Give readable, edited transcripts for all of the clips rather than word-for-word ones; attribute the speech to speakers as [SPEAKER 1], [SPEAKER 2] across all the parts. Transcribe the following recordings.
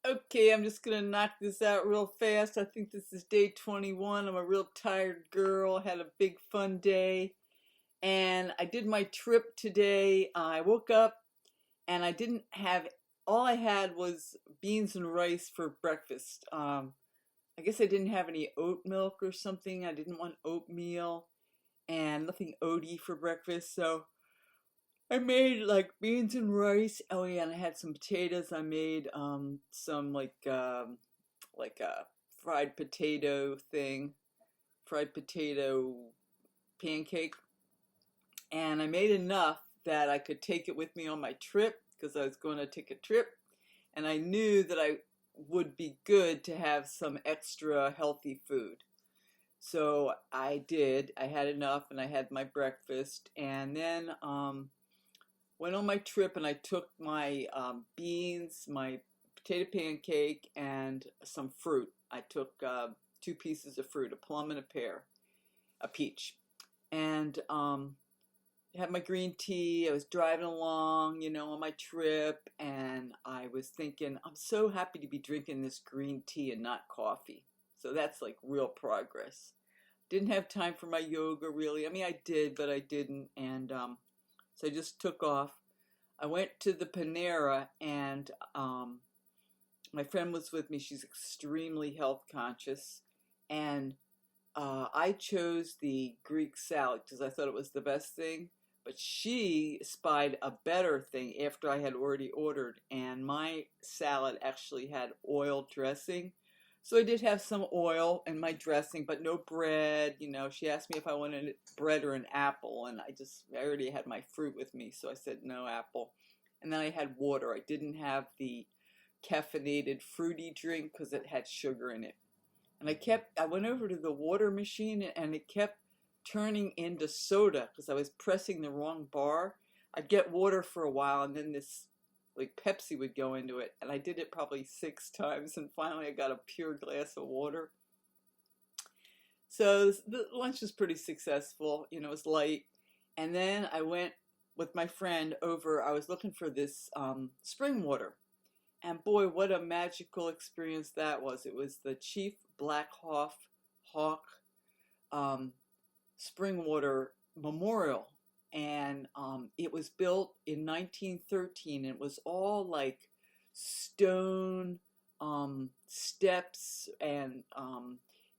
[SPEAKER 1] Okay, I'm just gonna knock this out real fast. I think this is day 21. I'm a real tired girl, had a big fun day, and I did my trip today. I woke up and I didn't have, all I had was beans and rice for breakfast. I guess I didn't have any oat milk or something. I didn't want oatmeal and nothing oaty for breakfast, so I made like beans and rice. Oh yeah, and I had some potatoes. I made some like a fried potato thing, fried potato pancake, and I made enough that I could take it with me on my trip because I was going to take a trip, and I knew that I would be good to have some extra healthy food. So I did. I had enough, and I had my breakfast, and then went on my trip, and I took my beans, my potato pancake, and some fruit. I took two pieces of fruit, a plum and a pear, a peach, and had my green tea. I was driving along, on my trip, and I was thinking, I'm so happy to be drinking this green tea and not coffee. So that's like real progress. Didn't have time for my yoga really. I mean, I did, but I didn't, and so I just took off. I went to the Panera, and my friend was with me. She's extremely health conscious, and I chose the Greek salad because I thought it was the best thing. But she spied a better thing after I had already ordered, and my salad actually had oil dressing. So I did have some oil in my dressing, but no bread. She asked me if I wanted bread or an apple, and I already had my fruit with me, so I said no apple. And then I had water. I didn't have the caffeinated fruity drink because it had sugar in it. And I went over to the water machine, and it kept turning into soda because I was pressing the wrong bar. I'd get water for a while, and then this like Pepsi would go into it, and I did it probably 6 times, and finally I got a pure glass of water. So the lunch was pretty successful. It was light. And then I went with my friend over. I was looking for this spring water. And boy, what a magical experience that was. It was the Chief Black Hawk Spring Water Memorial. And it was built in 1913. It was all like stone steps, and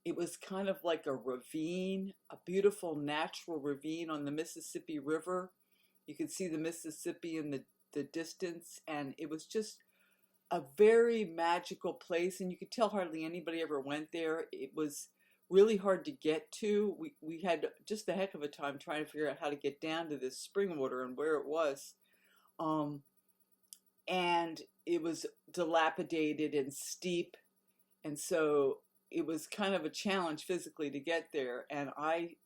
[SPEAKER 1] it was kind of like a ravine, a beautiful natural ravine on the Mississippi River. You could see the Mississippi in the distance, and it was just a very magical place, and you could tell hardly anybody ever went there. It was really hard to get to. We had just a heck of a time trying to figure out how to get down to this spring water and where it was. And it was dilapidated and steep, and so it was kind of a challenge physically to get there. And I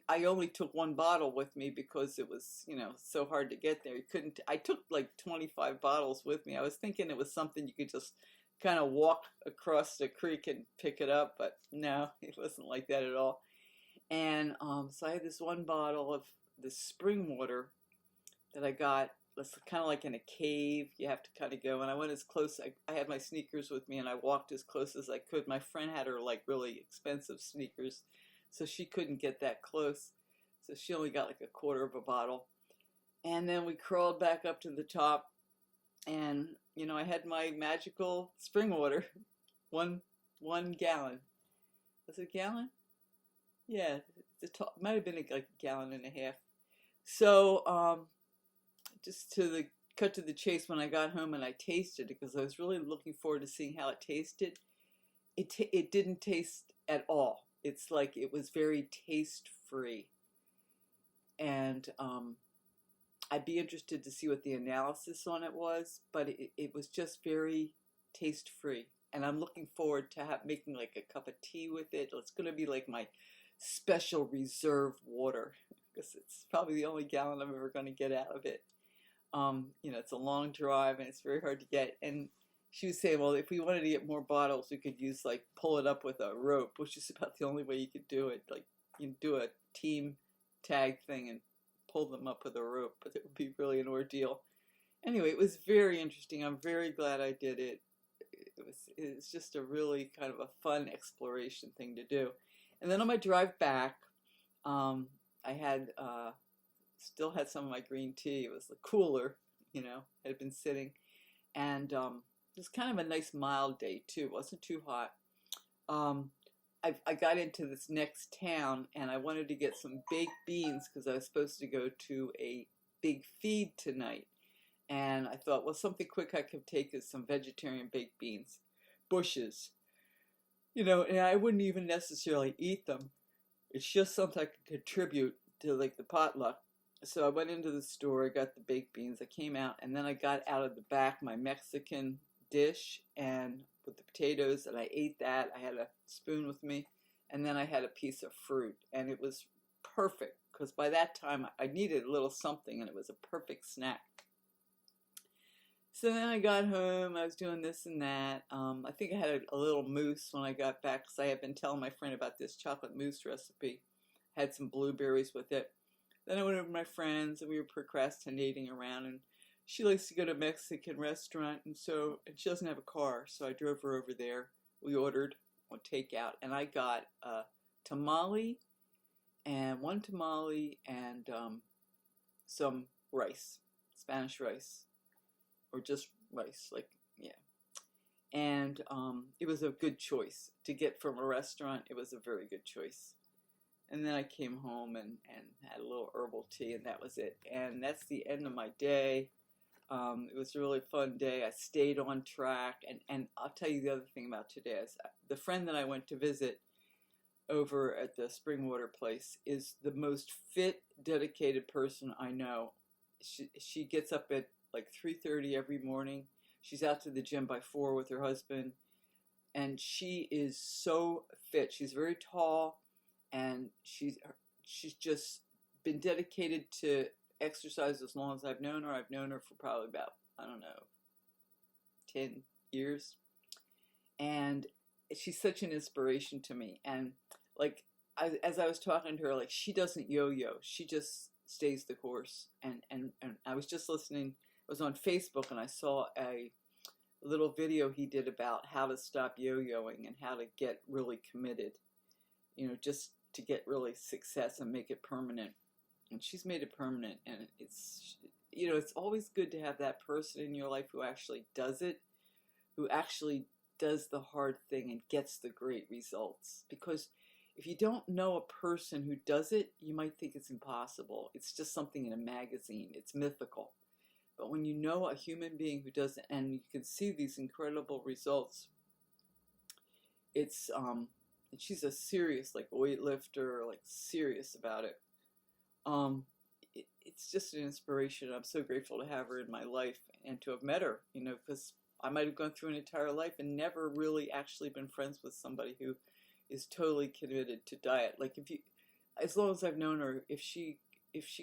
[SPEAKER 1] only took one bottle with me because it was, so hard to get there. You couldn't. I took like 25 bottles with me. I was thinking it was something you could just kind of walk across the creek and pick it up, but no, it wasn't like that at all. And so I had this one bottle of the spring water that I got. It's kind of like in a cave. You have to kind of go. And I went as close. I had my sneakers with me, and I walked as close as I could. My friend had her like really expensive sneakers, so she couldn't get that close. So she only got like a quarter of a bottle. And then we crawled back up to the top, and I had my magical spring water, one gallon. Was it a gallon? Yeah, it might have been like a gallon and a half. So just cut to the chase, when I got home and I tasted it, because I was really looking forward to seeing how it tasted. It didn't taste at all. It's like it was very taste free, and I'd be interested to see what the analysis on it was, but it was just very taste free. And I'm looking forward to making like a cup of tea with it. It's going to be like my special reserve water, because it's probably the only gallon I'm ever going to get out of it. It's a long drive, and it's very hard to get. And she was saying, well, if we wanted to get more bottles, we could pull it up with a rope, which is about the only way you could do it. Like, you do a team tag thing and pull them up with a rope, but it would be really an ordeal. Anyway, it was very interesting. I'm very glad I did it. It was just a really kind of a fun exploration thing to do. And then on my drive back, um, I had still had some of my green tea. It was the cooler, it had been sitting, and it was kind of a nice mild day too. It wasn't too hot. Um, I got into this next town and I wanted to get some baked beans because I was supposed to go to a big feed tonight. And I thought, well, something quick I could take is some vegetarian baked beans, bushes, and I wouldn't even necessarily eat them. It's just something I could contribute to like the potluck. So I went into the store, I got the baked beans, I came out, and then I got out of the back my Mexican dish and with the potatoes, and I ate that. I had a spoon with me, and then I had a piece of fruit, and it was perfect because by that time I needed a little something, and it was a perfect snack. So then I got home, I was doing this and that. I think I had a little mousse when I got back because I had been telling my friend about this chocolate mousse recipe. Had some blueberries with it. Then I went over to my friends and we were procrastinating around, and she likes to go to a Mexican restaurant, and she doesn't have a car, so I drove her over there. We ordered on takeout, and I got a tamale and one tamale and some rice, Spanish rice, or just rice, like, yeah. And it was a good choice to get from a restaurant. It was a very good choice. And then I came home and had a little herbal tea, and that was it. And that's the end of my day. It was a really fun day. I stayed on track. And I'll tell you the other thing about today is the friend that I went to visit over at the Springwater place is the most fit, dedicated person I know. She gets up at like 3:30 every morning. She's out to the gym by 4 with her husband. And she is so fit. She's very tall. And she's just been dedicated to exercise as long as I've known her. I've known her for probably about, I don't know, 10 years. And she's such an inspiration to me. And like, as I was talking to her, like, she doesn't yo-yo. She just stays the course. And I was just listening. I was on Facebook and I saw a little video he did about how to stop yo-yoing and how to get really committed. Just to get really success and make it permanent. And she's made it permanent, and it's always good to have that person in your life who actually does it, who actually does the hard thing and gets the great results. Because if you don't know a person who does it, you might think it's impossible. It's just something in a magazine. It's mythical. But when you know a human being who does it, and you can see these incredible results, it's and she's a serious, like, weightlifter, like, serious about it. It's just an inspiration. I'm so grateful to have her in my life and to have met her, because I might have gone through an entire life and never really actually been friends with somebody who is totally committed to diet. Like, as long as I've known her, if she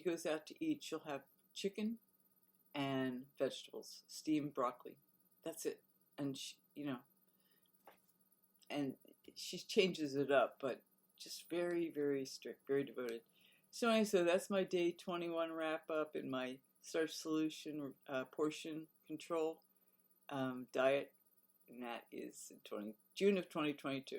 [SPEAKER 1] goes out to eat, she'll have chicken and vegetables, steamed broccoli. That's it. And and she changes it up, but just very, very strict, very devoted. So anyway, so that's my day 21 wrap up in my Starch Solution portion control diet, and that is June of 2022.